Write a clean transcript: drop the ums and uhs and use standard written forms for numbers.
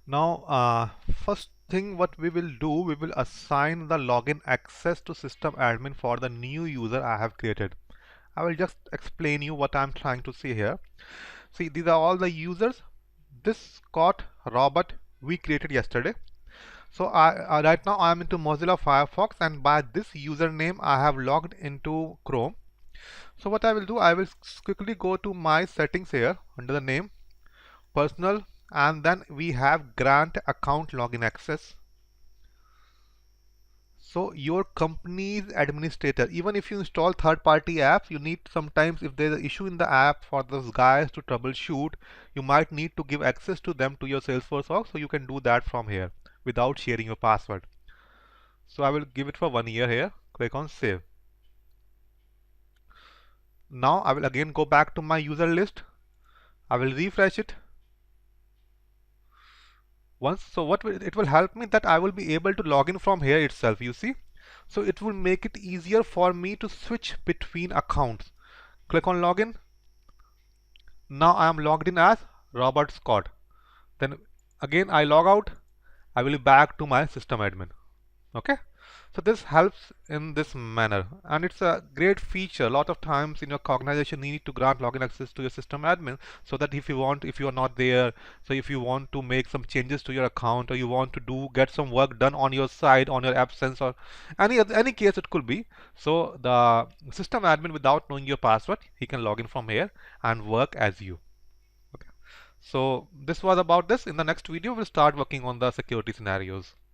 Now, first thing what we will do, we will assign the login access to system admin for the new user I have created. I will just explain you what I'm trying to say here. See, these are all the users. This Scott, Robert, we created yesterday. So right now I am into Mozilla Firefox, and by this username I have logged into Chrome. So what I will do, I will quickly go to my settings here under the name personal, and then we have grant account login access. So your company's administrator, even if you install third-party apps, you need sometimes, if there's an issue in the app for those guys to troubleshoot, you might need to give access to them to your Salesforce org, so you can do that from here without sharing your password. So I will give it for 1 year here. Click on save. Now I will again go back to my user list. I will refresh it once. So it will help me that I will be able to log in from here itself, you see. So it will make it easier for me to switch between accounts. Click on login. Now I am logged in as Robert Scott. Then again I log out. I will be back to my system admin. Okay, so this helps in this manner, and it's a great feature. A lot of times in your organization you need to grant login access to your system admin, so that if you are not there, so if you want to make some changes to your account, or you want to get some work done on your side on your absence, or any case it could be, so the system admin, without knowing your password, he can log in from here and work as you. Okay, so this was about this. In the next video we'll start working on the security scenarios.